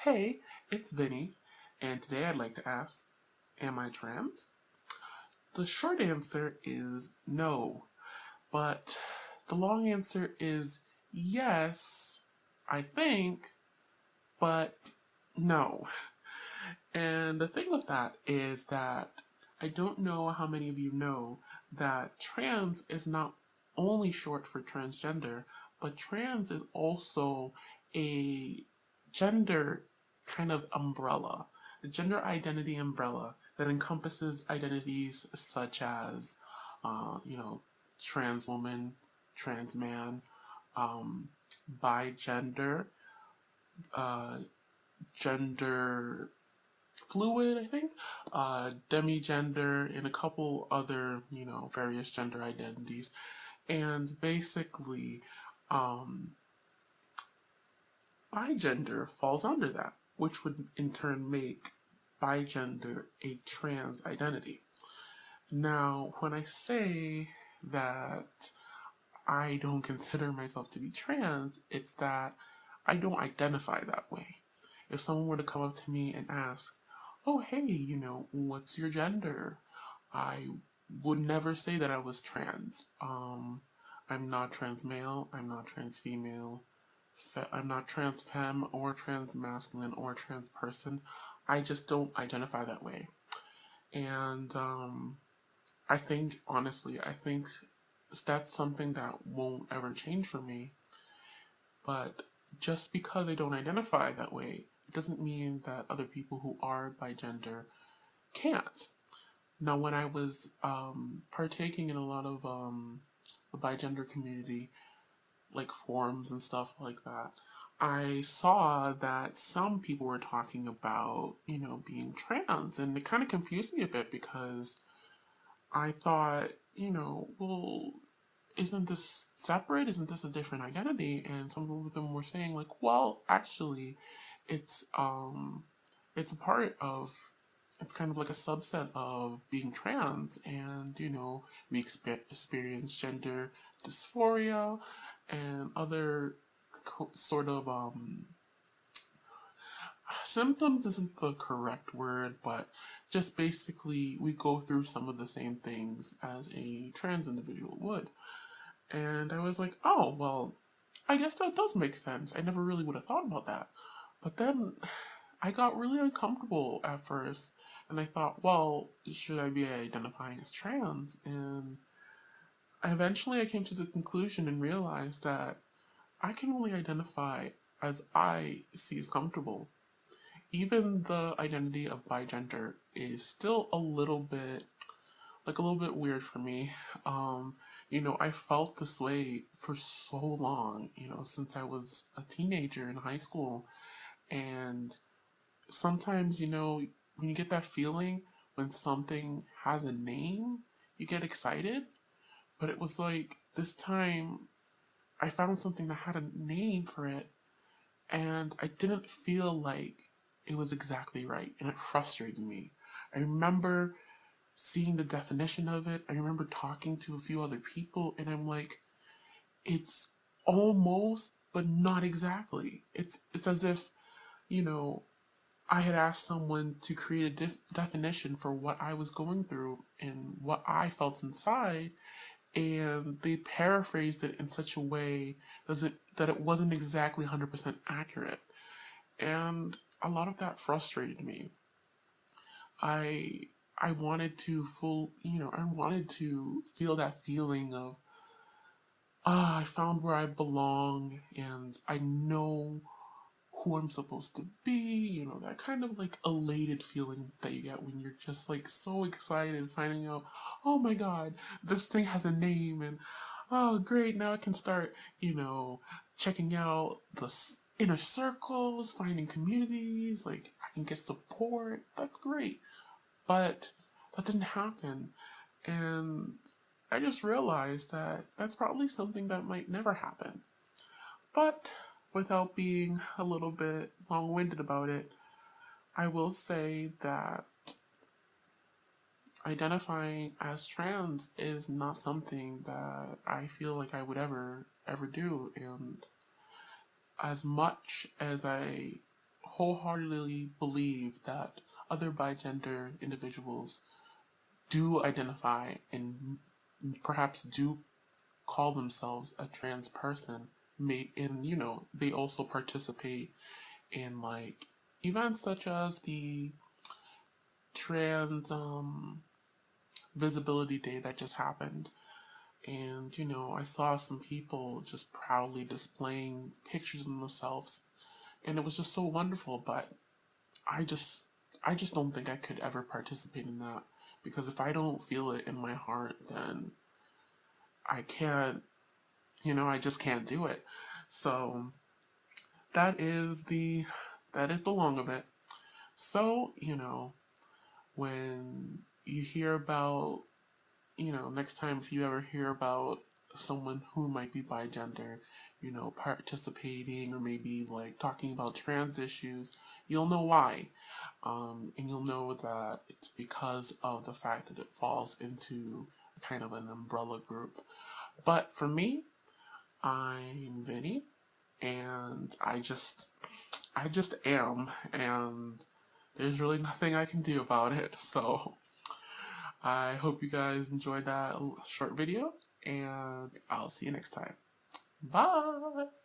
Hey, it's Vinny, and today I'd like to ask, am I trans? The short answer is no, but the long answer is yes, I think, but no. And the thing with that is that I don't know how many of you know that trans is not only short for transgender, but trans is also a gender kind of umbrella, a gender identity umbrella that encompasses identities such as, trans woman, trans man, um, bi-gender, uh, gender fluid, I think, demigender, and a couple other, various gender identities. And basically, um, bigender falls under that, which would in turn make bigender a trans identity. Now, when I say that I don't consider myself to be trans, it's that I don't identify that way. If someone were to come up to me and ask, oh, hey, what's your gender? I would never say that I was trans. I'm not trans male, I'm not trans female, I'm not trans femme or trans masculine or trans person. I just don't identify that way. And I think, honestly, that's something that won't ever change for me. But just because I don't identify that way, it doesn't mean that other people who are bigender can't. Now, when I was partaking in a lot of the bigender community, like forums and stuff like that, I saw that some people were talking about, being trans, and it kind of confused me a bit because I thought, well, isn't this separate? Isn't this a different identity? And some of them were saying like, well, actually, it's it's a part of it's kind of like a subset of being trans, and we experience gender dysphoria and other sort of symptoms isn't the correct word, but just basically we go through some of the same things as a trans individual would. And I was like, oh, well, I guess that does make sense. I never really would have thought about that. But then I got really uncomfortable at first, and I thought, well, should I be identifying as trans? And eventually I came to the conclusion and realized that I can only identify as I see as comfortable. Even the identity of bigender is still a little bit weird for me. I felt this way for so long, since I was a teenager in high school. And sometimes, when you get that feeling when something has a name, you get excited. But it was like this time I found something that had a name for it, and I didn't feel like it was exactly right, and it frustrated me. I remember seeing the definition of it. I remember talking to a few other people, and I'm like, it's almost, but not exactly. It's as if, you know, I had asked someone to create a definition for what I was going through and what I felt inside, and they paraphrased it in such a way that it wasn't exactly 100% accurate. And a lot of that frustrated me. I I wanted to I wanted to feel that feeling of I found where I belong and I know who I'm supposed to be, that kind of like elated feeling that you get when you're just like so excited finding out, oh my god, this thing has a name, and oh great, now I can start, checking out the inner circles, finding communities, like I can get support. That's great. But that didn't happen. And I just realized that that's probably something that might never happen. But without being a little bit long winded about it, I will say that identifying as trans is not something that I feel like I would ever do. And as much as I wholeheartedly believe that other bigender individuals do identify and perhaps do call themselves a trans person, and they also participate in like events such as the trans visibility day that just happened. And I saw some people just proudly displaying pictures of themselves, and it was just so wonderful. But I just I just don't think I could ever participate in that, because if I don't feel it in my heart, then I can't, I just can't do it. So that is the long of it. So, when you hear about, next time if you ever hear about someone who might be bigender, participating or maybe like talking about trans issues, you'll know why. And you'll know that it's because of the fact that it falls into kind of an umbrella group. But for me, I'm Vinny, and I just am, and there's really nothing I can do about it. So I hope you guys enjoyed that short video, and I'll see you next time. Bye!